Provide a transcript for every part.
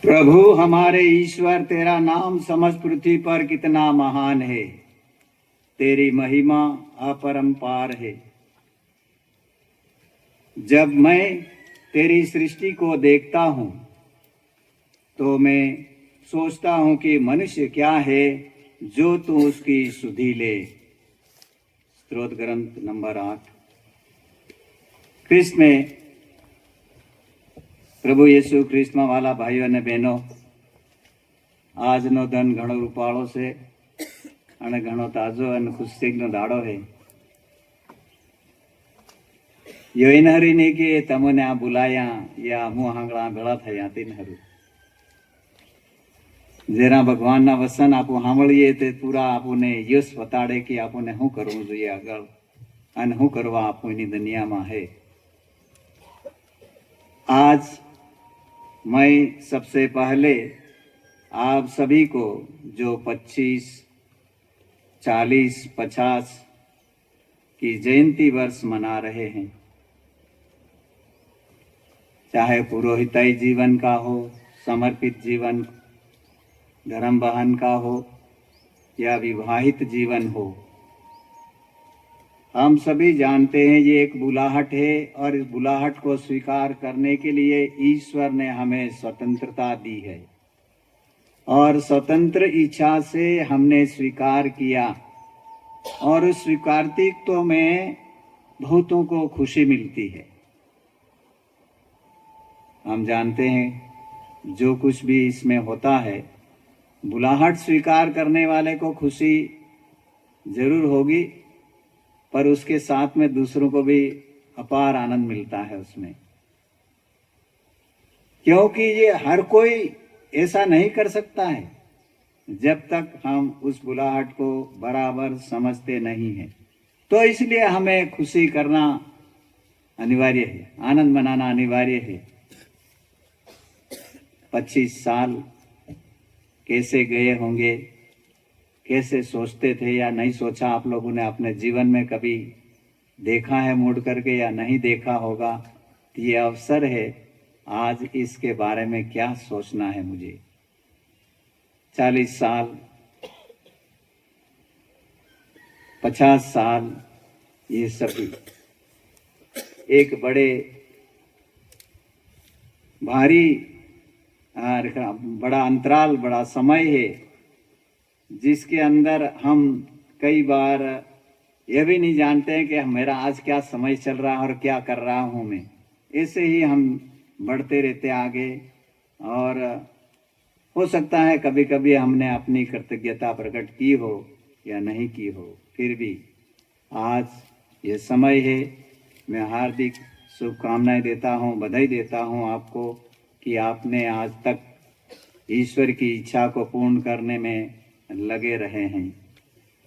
प्रभु हमारे ईश्वर, तेरा नाम समस्त पृथ्वी पर कितना महान है। तेरी महिमा अपरंपार है। जब मैं तेरी सृष्टि को देखता हूँ तो मैं सोचता हूँ कि मनुष्य क्या है जो तू उसकी सुधि ले। स्त्रोत ग्रंथ नंबर 8। ख्रिस्त में प्रभु येशु ख्रिस्तમાં વાલા ભાઈઓ અને બહેનો, આજનો ધન ઘણો રૂપાળો છે અને ઘણો તાજો અને ખુશીનો દાડો છે। યોઈન હરીને કે તમને આ બોલાયા या હું હાંગળા ભેળા થયા તેન હરું। જેના ભગવાનના વચન આપું સાંભળીએ તે પૂરા આપણને યશ બતાડે કે આપણને શું કરવું જોઈએ આગળ અને શું કરવા આપણની દુનિયામાં है। आज मैं सबसे पहले आप सभी को जो 25, 40, 50 की जयंती वर्ष मना रहे हैं, चाहे पुरोहिताई जीवन का हो, समर्पित जीवन, धर्म बहन का हो या विवाहित जीवन हो, हम सभी जानते हैं ये एक बुलाहट है और इस बुलाहट को स्वीकार करने के लिए ईश्वर ने हमें स्वतंत्रता दी है और स्वतंत्र इच्छा से हमने स्वीकार किया और उस स्वीकार्तित्व में बहुतों को खुशी मिलती है। हम जानते हैं जो कुछ भी इसमें होता है, बुलाहट स्वीकार करने वाले को खुशी जरूर होगी, पर उसके साथ में दूसरों को भी अपार आनंद मिलता है उसमें, क्योंकि ये हर कोई ऐसा नहीं कर सकता है जब तक हम उस बुलाहट को बराबर समझते नहीं हैं। तो इसलिए हमें खुशी करना अनिवार्य है, आनंद मनाना अनिवार्य है। 25 साल कैसे गए होंगे, कैसे सोचते थे या नहीं सोचा, आप लोगों ने अपने जीवन में कभी देखा है मुड़ करके या नहीं देखा होगा, तो ये अवसर है आज इसके बारे में क्या सोचना है मुझे। 40 साल, 50 साल, ये सभी एक बड़े भारी बड़ा अंतराल, बड़ा समय है जिसके अंदर हम कई बार यह भी नहीं जानते हैं कि मेरा आज क्या समय चल रहा है और क्या कर रहा हूँ मैं। ऐसे ही हम बढ़ते रहते आगे और हो सकता है कभी कभी हमने अपनी कृतज्ञता प्रकट की हो या नहीं की हो, फिर भी आज ये समय है। मैं हार्दिक शुभकामनाएं देता हूँ, बधाई देता हूँ आपको कि आपने आज तक ईश्वर की इच्छा को पूर्ण करने में लगे रहे हैं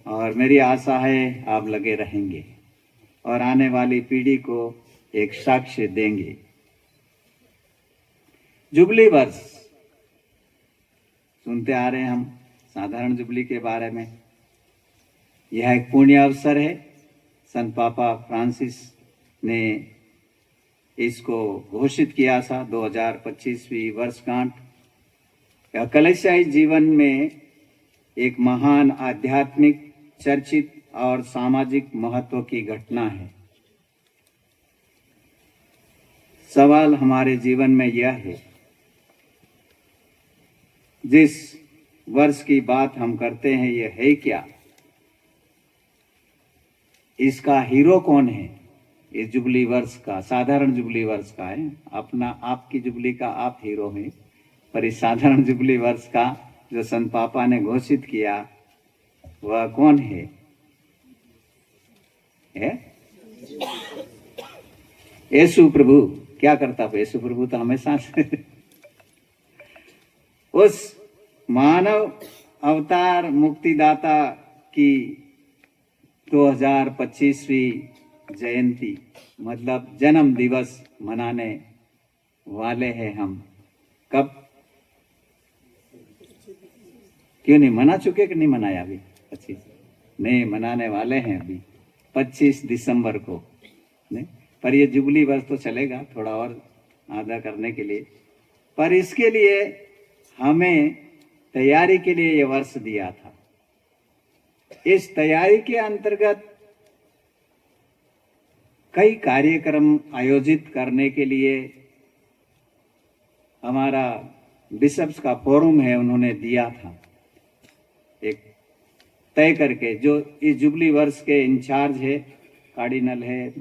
और मेरी आशा है आप लगे रहेंगे और आने वाली पीढ़ी को एक साक्ष्य देंगे। जुबली वर्ष सुनते आ रहे हैं हम साधारण जुबली के बारे में। यह एक पुण्य अवसर है। संत पापा फ्रांसिस ने इसको घोषित किया था 2025वीं वर्षगांठ। कलीसियाई जीवन में एक महान आध्यात्मिक, चर्चित और सामाजिक महत्व की घटना है। सवाल हमारे जीवन में यह है, जिस वर्ष की बात हम करते हैं यह है क्या? इसका हीरो कौन है? इस जुबली वर्ष का, साधारण जुबली वर्ष का है। अपना आपकी जुबली का आप हीरो हैं, पर इस साधारण जुबली वर्ष का जो संत पापा ने घोषित किया वह कौन है? यीशु प्रभु। क्या करता है यीशु प्रभु? तो हमेशा उस मानव अवतार मुक्तिदाता की 2025वीं जयंती मतलब जन्म दिवस मनाने वाले हैं हम। कब? क्यों नहीं मना चुके कि नहीं मनाया अभी? 25 नहीं मनाने वाले हैं अभी 25 दिसंबर को नहीं, पर ये जुबली वर्ष तो चलेगा थोड़ा और आधा करने के लिए। पर इसके लिए हमें तैयारी के लिए ये वर्ष दिया था। इस तैयारी के अंतर्गत कई कार्यक्रम आयोजित करने के लिए हमारा बिशप्स का फोरम है, उन्होंने दिया था एक तय करके। जो इस जुबली वर्ष के इंचार्ज है, कार्डिनल है,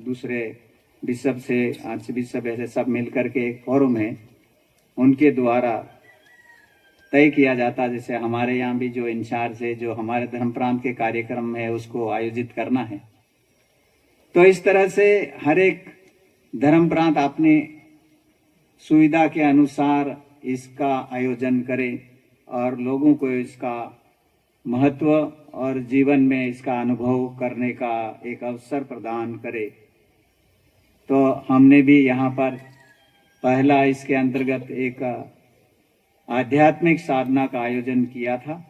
दूसरे बिशप से आर्च बिशप ऐसे सब मिलकर के एक फोरम है, उनके द्वारा तय किया जाता। जैसे हमारे यहाँ भी जो इंचार्ज है, जो हमारे धर्म प्रांत के कार्यक्रम है उसको आयोजित करना है, तो इस तरह से हर एक धर्म प्रांत अपनी सुविधा के अनुसार इसका आयोजन करे और लोगों को इसका महत्व और जीवन में इसका अनुभव करने का एक अवसर प्रदान करे। तो हमने भी यहाँ पर पहला इसके अंतर्गत एक आध्यात्मिक साधना का आयोजन किया था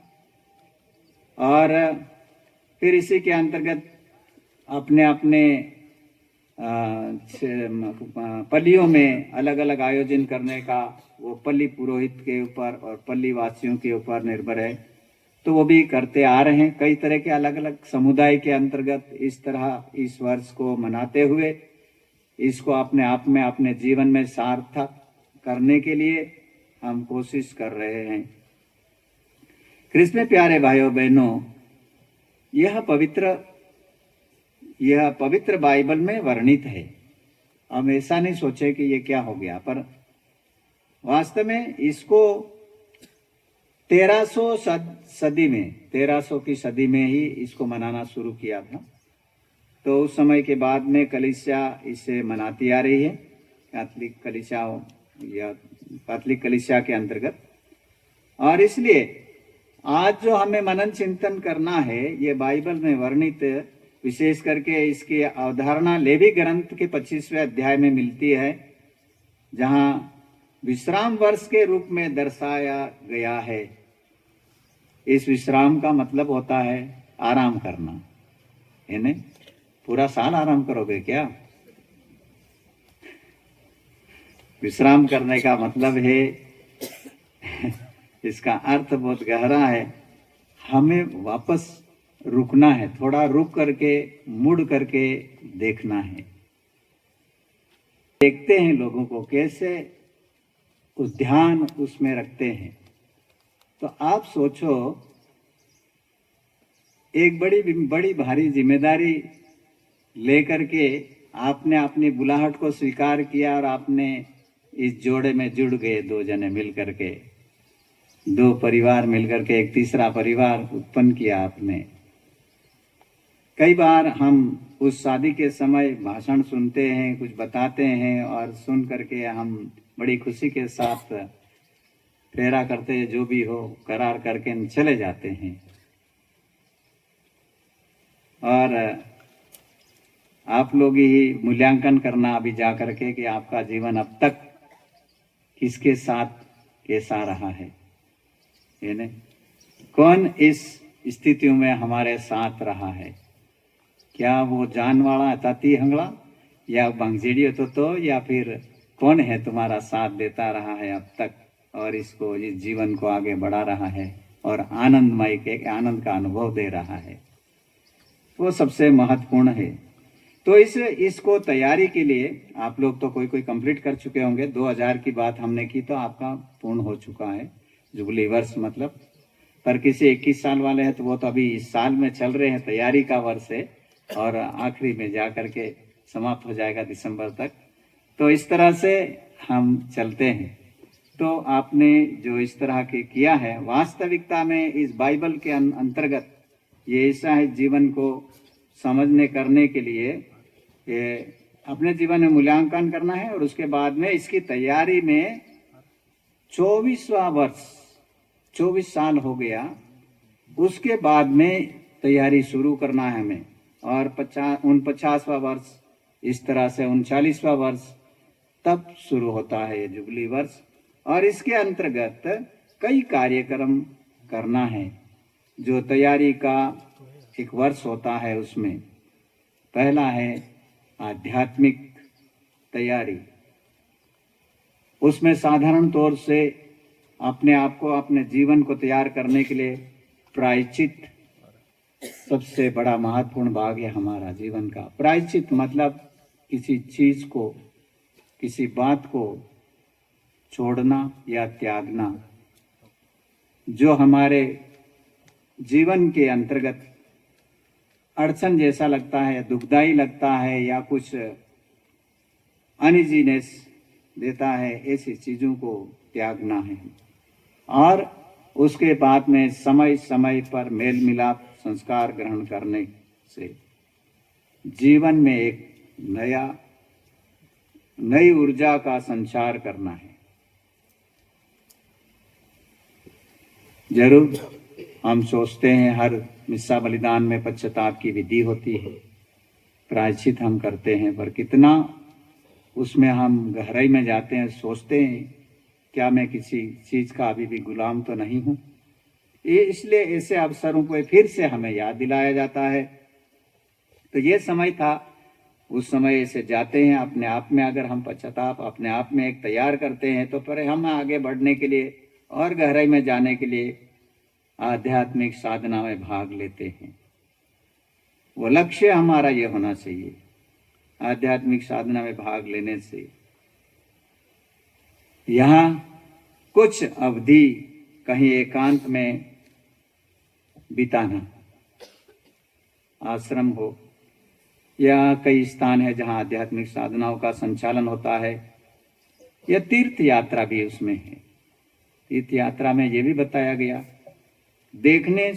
और फिर इसी के अंतर्गत अपने अपने पल्लियों में अलग अलग आयोजन करने का वो पल्ली पुरोहित के ऊपर और पल्ली वासियों के ऊपर निर्भर है, तो वो भी करते आ रहे हैं। कई तरह के अलग अलग समुदाय के अंतर्गत इस तरह इस वर्ष को मनाते हुए इसको अपने आप में अपने जीवन में सार्थक करने के लिए हम कोशिश कर रहे हैं। कृष्ण में प्यारे भाइयों बहनों, यह पवित्र बाइबल में वर्णित है। हम ऐसा नहीं सोचे कि ये क्या हो गया, पर वास्तव में इसको 1300 की सदी में ही इसको मनाना शुरू किया था। तो उस समय के बाद में कलीसिया इसे मनाती आ रही है, कैथोलिक कलीसिया के अंतर्गत। और इसलिए आज जो हमें मनन चिंतन करना है, ये बाइबल में वर्णित, विशेष करके इसकी अवधारणा लेवी ग्रंथ के 25वें अध्याय में मिलती है, जहां विश्राम वर्ष के रूप में दर्शाया गया है। इस विश्राम का मतलब होता है आराम करना, है नहीं? पूरा साल आराम करोगे क्या? विश्राम करने का मतलब है इसका अर्थ बहुत गहरा है। हमें वापस रुकना है, थोड़ा रुक करके मुड़ करके देखना है। देखते हैं लोगों को कैसे उस ध्यान उसमें रखते हैं। तो आप सोचो, एक बड़ी भारी जिम्मेदारी लेकर के आपने अपनी बुलाहट को स्वीकार किया और आपने इस जोड़े में जुड़ गए, दो जने मिल करके, दो परिवार मिलकर के एक तीसरा परिवार उत्पन्न किया आपने। कई बार हम उस शादी के समय भाषण सुनते हैं, कुछ बताते हैं और सुन करके हम बड़ी खुशी के साथ फेरा करते, जो भी हो करार करके चले जाते हैं। और आप लोग ही मूल्यांकन करना अभी जा करके कि आपका जीवन अब तक किसके साथ कैसा रहा है, नहीं? कौन इस स्थितियों में हमारे साथ रहा है? क्या वो जान वाला ताती हंगला या बंगजेड़ी तो या फिर कौन है तुम्हारा साथ देता रहा है अब तक और इसको, इस जीवन को आगे बढ़ा रहा है और आनंदमय के आनंद का अनुभव दे रहा है? वो सबसे महत्वपूर्ण है। तो इसको तैयारी के लिए आप लोग तो कोई कंप्लीट कर चुके होंगे। 2000 की बात हमने की तो आपका पूर्ण हो चुका है जुबली वर्ष मतलब। पर किसी 21 साल वाले हैं तो वो तो अभी इस साल में चल रहे हैं, तैयारी का वर्ष है और आखिरी में जा करके समाप्त हो जाएगा दिसंबर तक। तो इस तरह से हम चलते हैं। तो आपने जो इस तरह के किया है, वास्तविकता में इस बाइबल के अंतर्गत ये ऐसा है, जीवन को समझने करने के लिए ये अपने जीवन में मूल्यांकन करना है और उसके बाद में इसकी तैयारी में 24वां वर्ष, 24 साल हो गया, उसके बाद में तैयारी शुरू करना है हमें। और 49वां वर्ष, इस तरह से 39वां वर्ष तब शुरू होता है ये जुबली वर्ष। और इसके अंतर्गत कई कार्यक्रम करना है। जो तैयारी का एक वर्ष होता है उसमें पहला है आध्यात्मिक तैयारी। उसमें साधारण तौर से अपने आप को, अपने जीवन को तैयार करने के लिए प्रायश्चित सबसे बड़ा महत्वपूर्ण भाग है हमारा जीवन का। प्रायश्चित मतलब किसी चीज को, किसी बात को छोड़ना या त्यागना जो हमारे जीवन के अंतर्गत अड़चन जैसा लगता है, दुखदाई लगता है या कुछ अनइजीनेस देता है, ऐसी चीजों को त्यागना है। और उसके बाद में समय समय पर मेल मिलाप संस्कार ग्रहण करने से जीवन में एक नई ऊर्जा का संचार करना है। जरूर हम सोचते हैं हर मिस्सा बलिदान में पश्चाताप की विधि होती है, प्रायश्चित हम करते हैं, पर कितना उसमें हम गहराई में जाते हैं, सोचते हैं क्या मैं किसी चीज का अभी भी गुलाम तो नहीं हूं। ये इसलिए ऐसे अवसरों को फिर से हमें याद दिलाया जाता है। तो ये समय था, उस समय ऐसे जाते हैं अपने आप में। अगर हम पश्चाताप अपने आप में एक तैयार करते हैं तो फिर हम आगे बढ़ने के लिए और गहराई में जाने के लिए आध्यात्मिक साधना में भाग लेते हैं। वो लक्ष्य हमारा ये होना चाहिए, आध्यात्मिक साधना में भाग लेने से यहाँ कुछ अवधि कहीं एकांत में बिताना, आश्रम हो या कई स्थान है जहाँ आध्यात्मिक साधनाओं का संचालन होता है, या तीर्थ यात्रा भी उसमें है। तीर्थ यात्रा में ये भी बताया गया, देखने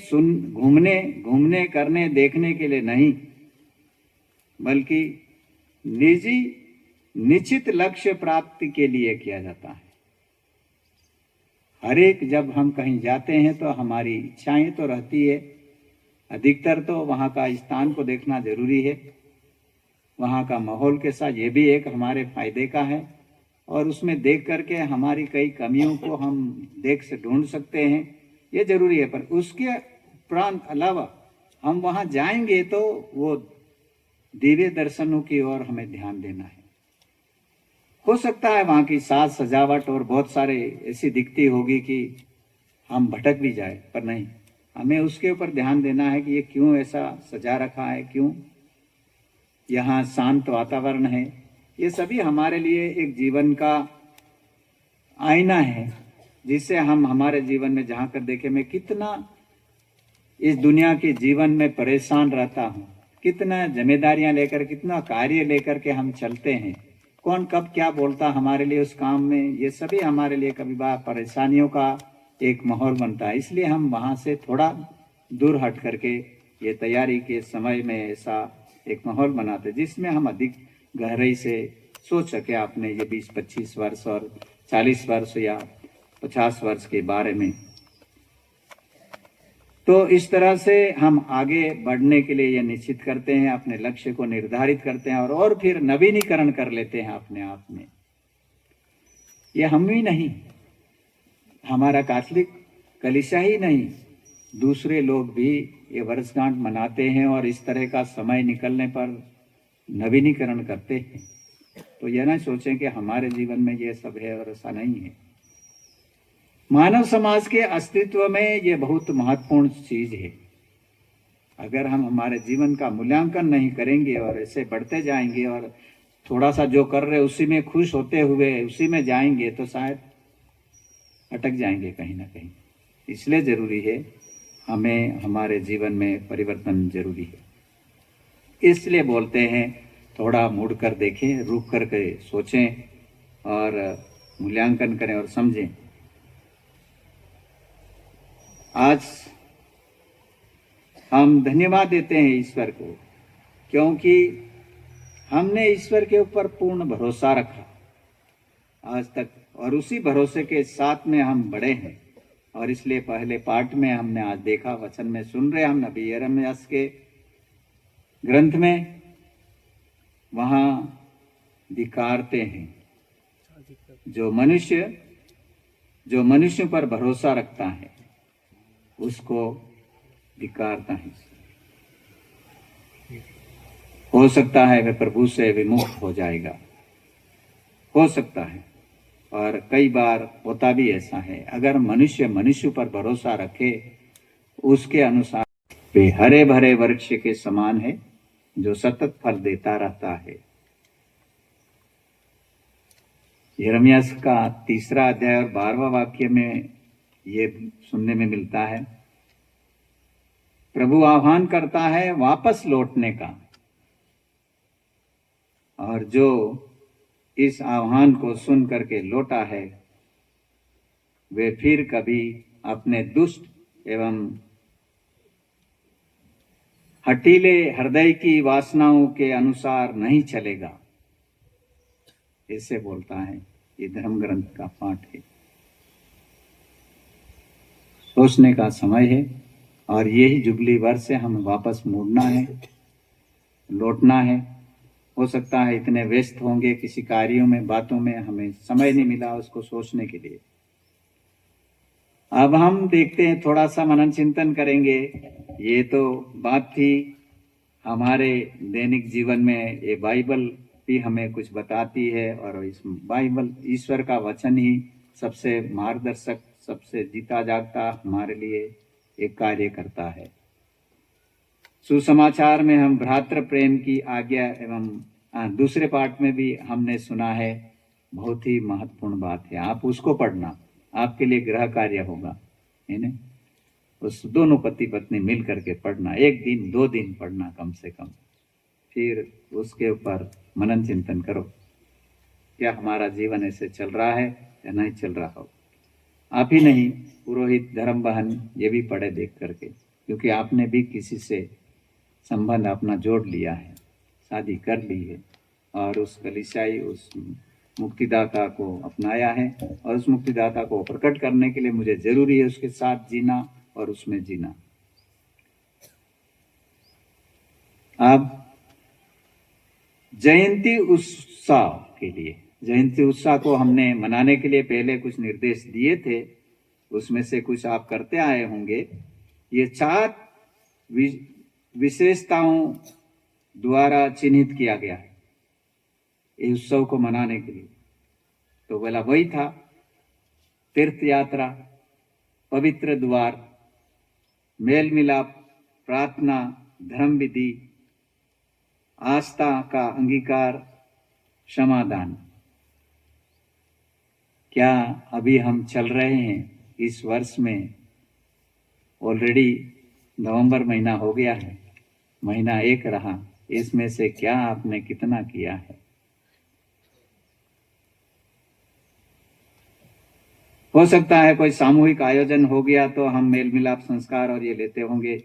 घूमने करने देखने के लिए नहीं, बल्कि निजी निश्चित लक्ष्य प्राप्ति के लिए किया जाता है। हर एक जब हम कहीं जाते हैं तो हमारी इच्छाएं तो रहती है, अधिकतर तो वहाँ का स्थान को देखना जरूरी है, वहाँ का माहौल के साथ, ये भी एक हमारे फायदे का है। और उसमें देख करके हमारी कई कमियों को हम देख से ढूंढ सकते हैं, ये जरूरी है। पर उसके उपरांत अलावा हम वहाँ जाएंगे तो वो दिव्य दर्शनों की ओर हमें ध्यान देना है। हो सकता है वहाँ की साज सजावट और बहुत सारे ऐसी दिखती होगी कि हम भटक भी जाए, पर नहीं, हमें उसके ऊपर ध्यान देना है कि ये क्यों ऐसा सजा रखा है, क्यों यहाँ शांत वातावरण है। ये सभी हमारे लिए एक जीवन का आईना है, जिससे हम हमारे जीवन में जहाँ कर देखें मैं कितना इस दुनिया के जीवन में परेशान रहता हूँ, कितना जिम्मेदारियां लेकर, कितना कार्य लेकर के हम चलते हैं, कौन कब क्या बोलता हमारे लिए उस काम में, ये सभी हमारे लिए कभी बार परेशानियों का एक माहौल बनता है। इसलिए हम वहाँ से थोड़ा दूर हट करके ये तैयारी के समय में ऐसा एक माहौल बनाते जिसमें हम अधिक गहराई से सोच सके अपने ये 20-25 वर्ष और 40 वर्ष या 50 वर्ष के बारे में। तो इस तरह से हम आगे बढ़ने के लिए ये निश्चित करते हैं, अपने लक्ष्य को निर्धारित करते हैं और फिर नवीनीकरण कर लेते हैं अपने आप में। ये हम ही नहीं, हमारा कैथोलिक कलीसिया ही नहीं, दूसरे लोग भी ये वर्षगांठ मनाते हैं और इस तरह का समय निकलने पर नवीनीकरण करते हैं। तो यह ना सोचें कि हमारे जीवन में ये सब है और ऐसा नहीं है। मानव समाज के अस्तित्व में ये बहुत महत्वपूर्ण चीज है। अगर हम हमारे जीवन का मूल्यांकन नहीं करेंगे और ऐसे बढ़ते जाएंगे और थोड़ा सा जो कर रहे उसी में खुश होते हुए उसी में जाएंगे तो शायद अटक जाएंगे कहीं ना कहीं। इसलिए जरूरी है, हमें हमारे जीवन में परिवर्तन जरूरी है। इसलिए बोलते हैं थोड़ा मुड़ कर देखें, रुक कर के सोचें और मूल्यांकन करें और समझें। आज हम धन्यवाद देते हैं ईश्वर को, क्योंकि हमने ईश्वर के ऊपर पूर्ण भरोसा रखा आज तक, और उसी भरोसे के साथ में हम बड़े हैं। और इसलिए पहले पाठ में हमने आज देखा, वचन में सुन रहे हम नबी यिर्मयाह के ग्रंथ में, वहां धिक्कारते हैं जो मनुष्य पर भरोसा रखता है उसको धिक्कारता है। हो सकता है वह प्रभु से विमुक्त हो जाएगा, हो सकता है, और कई बार होता भी ऐसा है, अगर मनुष्य मनुष्य पर भरोसा रखे उसके अनुसार वे हरे भरे वृक्ष के समान है जो सतत फल देता रहता है। यिर्मयाह का 3 अध्याय और 12वां वाक्य में ये सुनने में मिलता है, प्रभु आह्वान करता है वापस लौटने का, और जो इस आह्वान को सुन करके लौटा है वे फिर कभी अपने दुष्ट एवं हठीले हृदय की वासनाओं के अनुसार नहीं चलेगा, ऐसे बोलता है। ये धर्म ग्रंथ का पाठ है, सोचने का समय है, और यही जुबली वर्ष से हमें वापस मुड़ना है, लौटना है। हो सकता है इतने व्यस्त होंगे किसी कार्यों में, बातों में, हमें समय नहीं मिला उसको सोचने के लिए। अब हम देखते हैं, थोड़ा सा मनन चिंतन करेंगे। ये तो बात थी हमारे दैनिक जीवन में, ये बाइबल भी हमें कुछ बताती है, और इस बाइबल ईश्वर का वचन ही सबसे मार्गदर्शक, सबसे जीता जागता हमारे लिए एक कार्य करता है। सुसमाचार में हम भ्रातृ प्रेम की आज्ञा एवं दूसरे पाठ में भी हमने सुना है, बहुत ही महत्वपूर्ण बात है। आप उसको पढ़ना, आपके लिए गृह कार्य होगा, है ना। उस दोनों पति पत्नी मिल करके पढ़ना, 1 दिन 2 दिन पढ़ना कम से कम, फिर उसके ऊपर मनन चिंतन करो, क्या हमारा जीवन ऐसे चल रहा है या नहीं चल रहा हो। आप ही नहीं, पुरोहित धर्म बहन ये भी पढ़े देख करके, क्योंकि आपने भी किसी से संबंध अपना जोड़ लिया है, शादी कर ली है, और उस कलीसियाई, उस मुक्तिदाता को अपनाया है, और उस मुक्तिदाता को प्रकट करने के लिए मुझे जरूरी है उसके साथ जीना और उसमें जीना। अब जयंती उत्सव के लिए, जयंती उत्सव को हमने मनाने के लिए पहले कुछ निर्देश दिए थे, उसमें से कुछ आप करते आए होंगे। ये 4 विशेषताओं द्वारा चिन्हित किया गया है इस उत्सव को मनाने के लिए। तो बोला वही था, तीर्थ यात्रा, पवित्र द्वार, मेल मिलाप, प्रार्थना, धर्म विधि, आस्था का अंगीकार, क्षमादान। क्या अभी हम चल रहे हैं इस वर्ष में? ऑलरेडी नवंबर महीना हो गया है, महीना 1 रहा, इसमें से क्या आपने कितना किया है? हो सकता है कोई सामूहिक आयोजन हो गया तो हम मेल मिलाप संस्कार और ये लेते होंगे,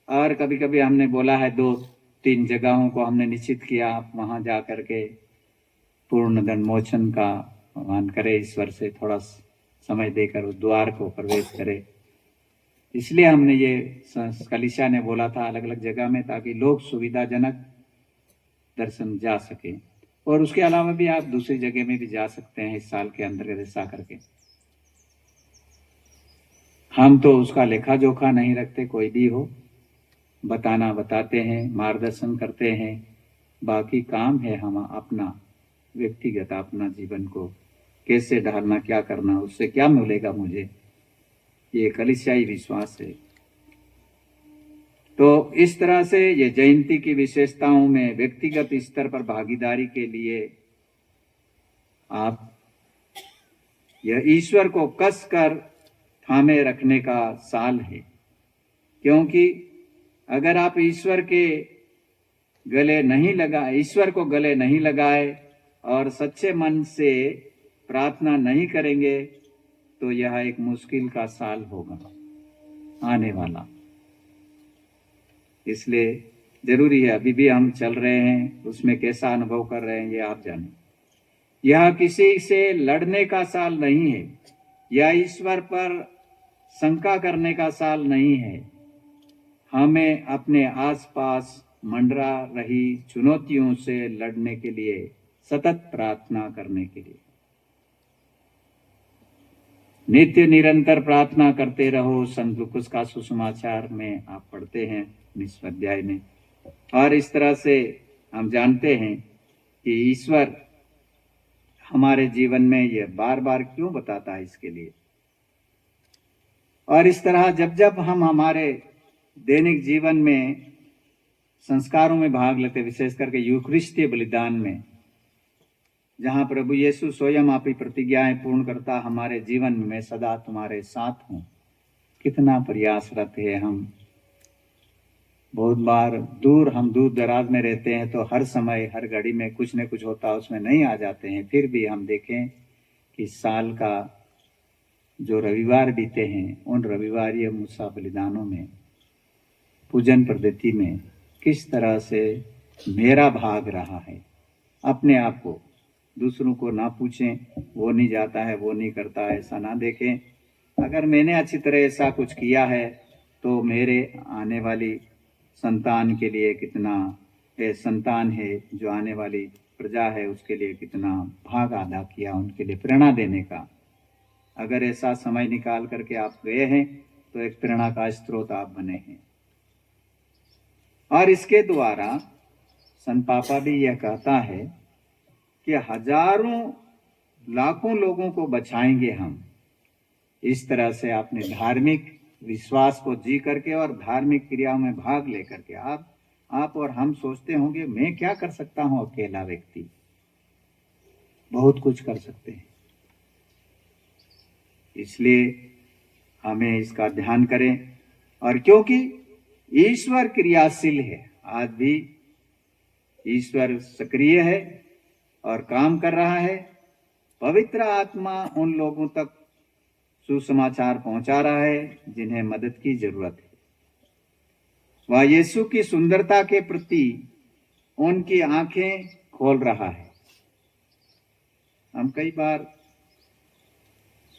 और कभी कभी हमने बोला है 2-3 जगहों को हमने निश्चित किया, आप वहां जा करके पूर्ण दंडमोचन का आह्वान करें, ईश्वर से थोड़ा समय देकर उस द्वार को प्रवेश करें। इसलिए हमने ये कलीसिया ने बोला था अलग अलग जगह में, ताकि लोग सुविधाजनक दर्शन जा सके। और उसके अलावा भी आप दूसरी जगह में भी जा सकते हैं इस साल के अंदर ऐसा करके। हम तो उसका लेखा जोखा नहीं रखते, कोई भी हो, बताना बताते हैं, मार्गदर्शन करते हैं, बाकी काम है हम अपना व्यक्तिगत अपना जीवन को कैसे ढालना, क्या करना, उससे क्या मिलेगा मुझे, ये कलीसियाई विश्वास है। तो इस तरह से ये जयंती की विशेषताओं में व्यक्तिगत स्तर पर भागीदारी के लिए आप यह ईश्वर को कस कर थामे रखने का साल है, क्योंकि अगर आप ईश्वर को गले नहीं लगाए और सच्चे मन से प्रार्थना नहीं करेंगे तो यह एक मुश्किल का साल होगा आने वाला। इसलिए जरूरी है, अभी भी हम चल रहे हैं, उसमें कैसा अनुभव कर रहे हैं ये आप जानें। यह किसी से लड़ने का साल नहीं है, यह ईश्वर पर शंका करने का साल नहीं है। हमें अपने आसपास मंडरा रही चुनौतियों से लड़ने के लिए सतत प्रार्थना करने के लिए नित्य निरंतर प्रार्थना करते रहो। संत लूकास का सुसमाचार में आप पढ़ते हैं 19वें अध्याय में। और इस तरह से हम जानते हैं कि ईश्वर हमारे जीवन में ये बार बार क्यों बताता है इसके लिए। और इस तरह जब जब हम हमारे दैनिक जीवन में संस्कारों में भाग लेते, विशेष करके यूखरिस्तीय बलिदान में, जहां प्रभु यीशु स्वयं आपकी प्रतिज्ञाएं पूर्ण करता, हमारे जीवन में मैं सदा तुम्हारे साथ हूं, कितना प्रयासरत है हम। बहुत बार हम दूर दराज में रहते हैं तो हर समय हर घड़ी में कुछ न कुछ होता, उसमें नहीं आ जाते हैं। फिर भी हम देखें कि साल का जो रविवार बीते हैं, उन रविवारीय मूसा बलिदानों में, पूजन पद्धति में किस तरह से मेरा भाग रहा है। अपने आप को, दूसरों को ना पूछें, वो नहीं जाता है, वो नहीं करता है, ऐसा ना देखें। अगर मैंने अच्छी तरह ऐसा कुछ किया है तो मेरे आने वाली संतान के लिए कितना संतान है, जो आने वाली प्रजा है उसके लिए कितना भाग अदा किया, उनके लिए प्रेरणा देने का। अगर ऐसा समय निकाल करके आप गए हैं तो एक प्रेरणा का स्रोत आप बने हैं। और इसके द्वारा संत पापा भी यह कहता है कि हजारों लाखों लोगों को बचाएंगे हम। इस तरह से आपने धार्मिक विश्वास को जी करके और धार्मिक क्रियाओं में भाग लेकर के आप और हम सोचते होंगे मैं क्या कर सकता हूं, अकेला व्यक्ति बहुत कुछ कर सकते हैं। इसलिए हमें इसका ध्यान करें। और क्योंकि ईश्वर क्रियाशील है, आज भी ईश्वर सक्रिय है और काम कर रहा है। पवित्र आत्मा उन लोगों तक सुसमाचार पहुंचा रहा है जिन्हें मदद की जरूरत है। वह यीशु की सुंदरता के प्रति उनकी आंखें खोल रहा है। हम कई बार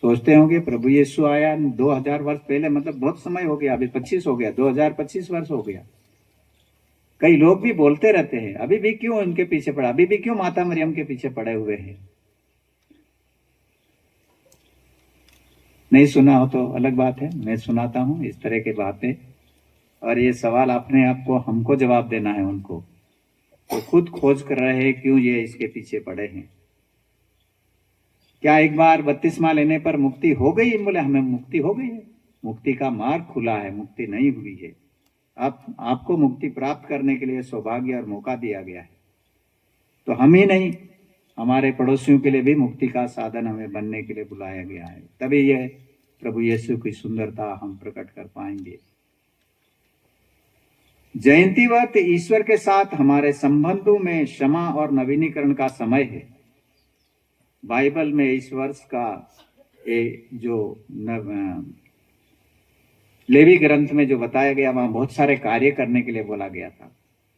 सोचते होंगे प्रभु यीशु आया 2000 वर्ष पहले, मतलब बहुत समय हो गया, अभी 25 हो गया, 2025 वर्ष हो गया। कई लोग भी बोलते रहते हैं अभी भी क्यों उनके पीछे पड़ा, अभी भी क्यों माता मरियम के पीछे पड़े हुए हैं। नहीं सुना हो तो अलग बात है, मैं सुनाता हूं इस तरह की बातें। और ये सवाल अपने आप को हमको जवाब देना है, उनको तो खुद खोज कर रहे हैं क्यों ये इसके पीछे पड़े हैं। क्या एक बार बपतिस्मा लेने पर मुक्ति हो गई? बोले हमें मुक्ति हो गई है, मुक्ति का मार्ग खुला है, मुक्ति नहीं हुई है। अब आपको मुक्ति प्राप्त करने के लिए सौभाग्य और मौका दिया गया है। तो हम ही नहीं, हमारे पड़ोसियों के लिए भी मुक्ति का साधन हमें बनने के लिए बुलाया गया है। तभी यह प्रभु यीशु की सुंदरता हम प्रकट कर पाएंगे। जयंती व्रत ईश्वर के साथ हमारे संबंधों में क्षमा और नवीनीकरण का समय है। बाइबल में इस वर्ष का जो लेवी ग्रंथ में जो बताया गया, वहां बहुत सारे कार्य करने के लिए बोला गया था,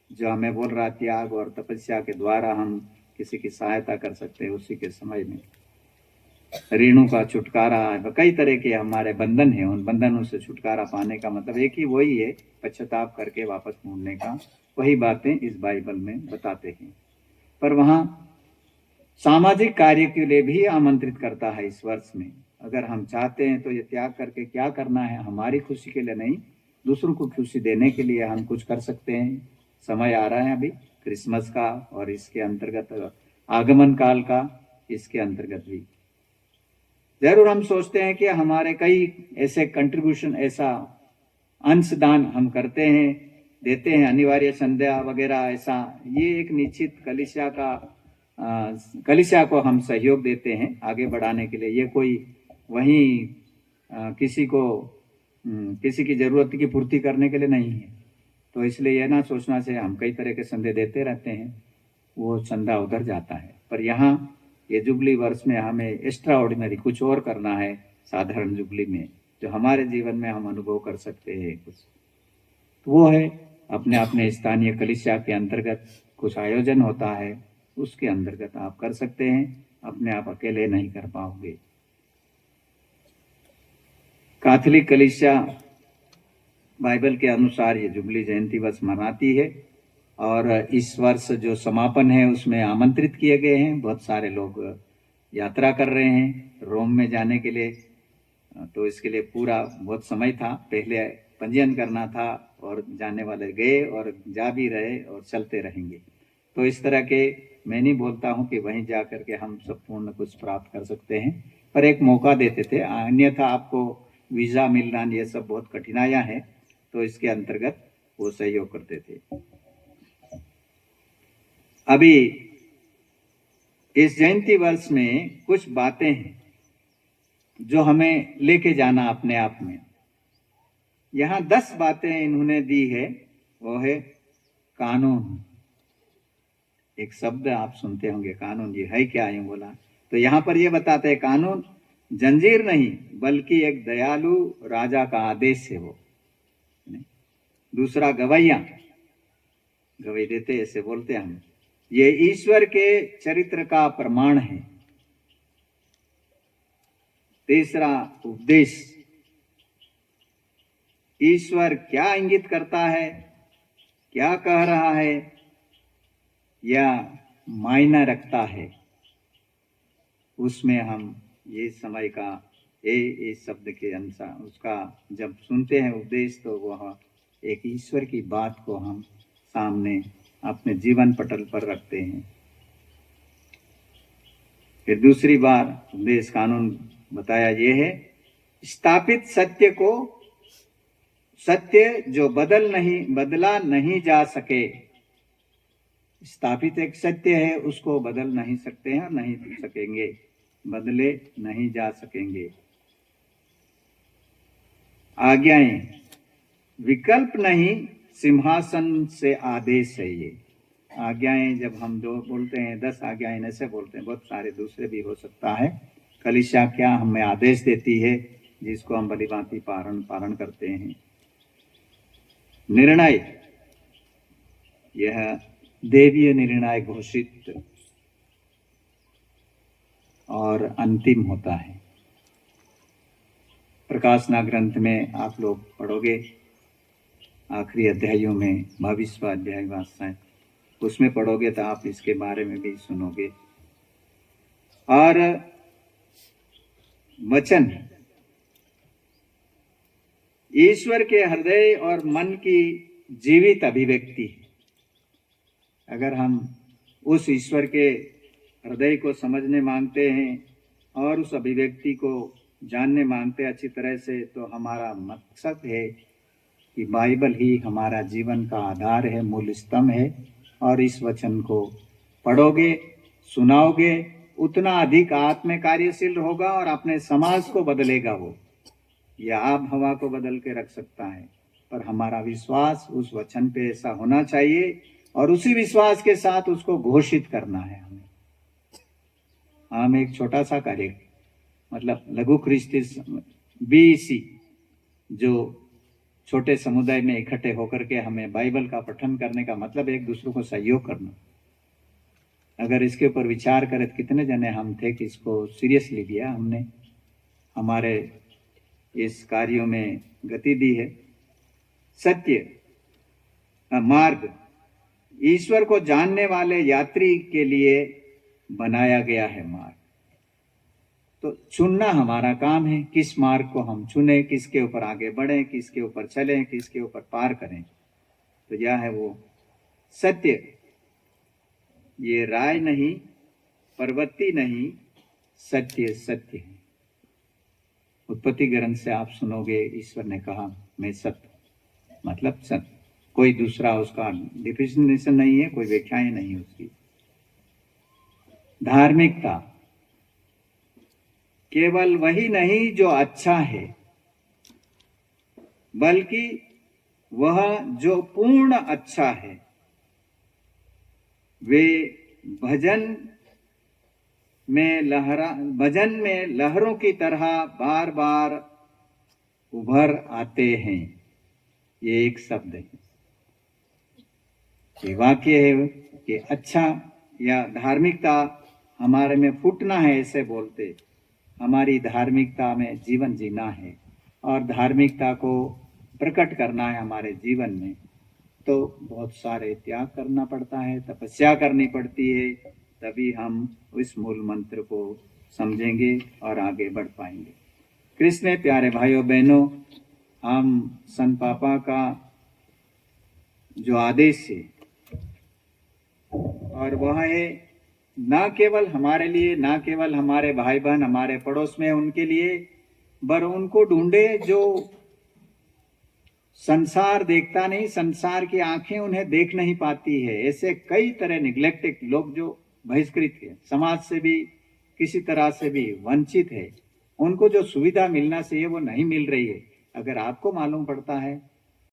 जो हमें बोल रहा त्याग और तपस्या के द्वारा हम किसी की सहायता कर सकते हैं। उसी के समय में ऋणों का छुटकारा, कई तरह के हमारे बंधन हैं, उन बंधनों से छुटकारा पाने का मतलब एक ही वही है, पश्चाताप करके वापस मुड़ने का। वही बातें इस बाइबल में बताते हैं। पर वहां सामाजिक कार्य के लिए भी आमंत्रित करता है इस वर्ष में। अगर हम चाहते हैं तो ये त्याग करके क्या करना है, हमारी खुशी के लिए नहीं, दूसरों को खुशी देने के लिए हम कुछ कर सकते हैं। समय आ रहा है अभी क्रिसमस का, और इसके अंतर्गत आगमन काल का, इसके अंतर्गत भी जरूर हम सोचते हैं कि हमारे कई ऐसे कंट्रीब्यूशन, ऐसा अंशदान हम करते हैं, देते हैं, अनिवार्य संध्या वगैरह, ऐसा ये एक निश्चित कलीसिया को हम सहयोग देते हैं आगे बढ़ाने के लिए। ये कोई वहीं किसी की जरूरत की पूर्ति करने के लिए नहीं है। तो इसलिए यह ना सोचना से हम कई तरह के संदे देते रहते हैं, वो चंदा उधर जाता है। पर यहाँ ये जुबली वर्ष में हमें एक्स्ट्रा ऑर्डिनरी कुछ और करना है, साधारण जुबली में जो हमारे जीवन में हम अनुभव कर सकते हैं कुछ, तो वो है अपने अपने स्थानीय कलीसिया के अंतर्गत कुछ आयोजन होता है, उसके अंतर्गत आप कर सकते हैं, अपने आप अकेले नहीं कर पाओगे। कैथोलिक कलीसिया बाइबल के अनुसार ये जुबली जयंती वर्ष मनाती है, और इस वर्ष जो समापन है उसमें आमंत्रित किए गए हैं। बहुत सारे लोग यात्रा कर रहे हैं रोम में जाने के लिए, तो इसके लिए पूरा बहुत समय था, पहले पंजीयन करना था, और जाने वाले गए और जा भी रहे और चलते रहेंगे। तो इस तरह के मैं नहीं बोलता हूँ कि वहीं जा करके हम सब पूर्ण कुछ प्राप्त कर सकते हैं, पर एक मौका देते थे। अन्यथा आपको वीज़ा मिलना ये सब बहुत कठिनाइयाँ हैं, तो इसके अंतर्गत वो सहयोग करते थे। अभी इस जयंती वर्ष में कुछ बातें हैं जो हमें लेके जाना अपने आप में। यहाँ 10 बातें इन्होंने दी है, वो है कानून। एक शब्द आप सुनते होंगे कानून, ये है क्या, यूं बोला तो यहाँ पर ये बताते हैं कानून जंजीर नहीं बल्कि एक दयालु राजा का आदेश है वो। दूसरा गवाहियां, गवाही देते ऐसे बोलते हैं हम, ये ईश्वर के चरित्र का प्रमाण है। तीसरा उपदेश, ईश्वर क्या इंगित करता है, क्या कह रहा है या मायना रखता है, उसमें हम ये समय का ये शब्द के अनुसार उसका जब सुनते हैं उपदेश, तो वह एक ईश्वर की बात को हम सामने अपने जीवन पटल पर रखते हैं। फिर दूसरी बार उपदेश कानून बताया ये है, स्थापित सत्य को, सत्य जो बदला नहीं जा सके। स्थापित एक सत्य है, उसको बदल नहीं सकते हैं, नहीं सकेंगे, बदले नहीं जा सकेंगे। आज्ञाएं, विकल्प नहीं, सिंहासन से आदेश है ये। आज्ञाएं जब हम जो बोलते हैं 10 आज्ञाएं ऐसे बोलते हैं, बहुत सारे दूसरे भी हो सकता है। कलीसिया क्या हमें आदेश देती है जिसको हम भलीभांति पालन करते हैं। निर्णय, यह देवीय निर्णय घोषित और अंतिम होता है। प्रकाशना ग्रंथ में आप लोग पढ़ोगे, आखिरी अध्यायों में 22वां अध्याय वास्तव उसमें पढ़ोगे तो आप इसके बारे में भी सुनोगे। और वचन, ईश्वर के हृदय और मन की जीवित अभिव्यक्ति। अगर हम उस ईश्वर के हृदय को समझने मांगते हैं और उस अभिव्यक्ति को जानने मांगते हैं अच्छी तरह से, तो हमारा मकसद है कि बाइबल ही हमारा जीवन का आधार है, मूल स्तंभ है। और इस वचन को पढ़ोगे, सुनाओगे, उतना अधिक आत्म कार्यशील होगा और अपने समाज को बदलेगा। वो या आब हवा को बदल के रख सकता है, पर हमारा विश्वास उस वचन पे ऐसा होना चाहिए और उसी विश्वास के साथ उसको घोषित करना है हमें। हम एक छोटा सा कार्य, मतलब लघु ख्रिस्ती BC, जो छोटे समुदाय में इकट्ठे होकर के हमें बाइबल का पठन करने का मतलब एक दूसरों को सहयोग करना। अगर इसके ऊपर विचार करें तो कितने जने हम थे कि इसको सीरियसली लिया हमने, हमारे इस कार्यों में गति दी है। सत्य मार्ग, ईश्वर को जानने वाले यात्री के लिए बनाया गया है मार्ग। तो चुनना हमारा काम है, किस मार्ग को हम चुने, किसके ऊपर आगे बढ़ें, किसके ऊपर चलें, किसके ऊपर पार करें। तो यह है वो सत्य। ये राय नहीं, प्रवृत्ति नहीं, सत्य सत्य है। उत्पत्ति ग्रंथ से आप सुनोगे, ईश्वर ने कहा मैं सत्य, मतलब सत्य। कोई दूसरा उसका डिफिनेशन नहीं है, कोई व्याख्याएं नहीं है उसकी। धार्मिकता, केवल वही नहीं जो अच्छा है, बल्कि वह जो पूर्ण अच्छा है। वे भजन में लहरों की तरह बार बार उभर आते हैं। ये एक शब्द है, ये वाक्य है कि अच्छा या धार्मिकता हमारे में फूटना है, ऐसे बोलते। हमारी धार्मिकता में जीवन जीना है और धार्मिकता को प्रकट करना है हमारे जीवन में, तो बहुत सारे त्याग करना पड़ता है, तपस्या करनी पड़ती है, तभी हम इस मूल मंत्र को समझेंगे और आगे बढ़ पाएंगे। कृष्ण में प्यारे भाइयों बहनों, हम संत पापा का जो आदेश है और वह है ना केवल हमारे लिए, ना केवल हमारे भाई बहन हमारे पड़ोस में उनके लिए, पर उनको ढूंढे जो संसार देखता नहीं, संसार की आंखें उन्हें देख नहीं पाती है। ऐसे कई तरह निग्लेक्टेड लोग जो बहिष्कृत है, समाज से भी किसी तरह से भी वंचित है, उनको जो सुविधा मिलना चाहिए वो नहीं मिल रही है। अगर आपको मालूम पड़ता है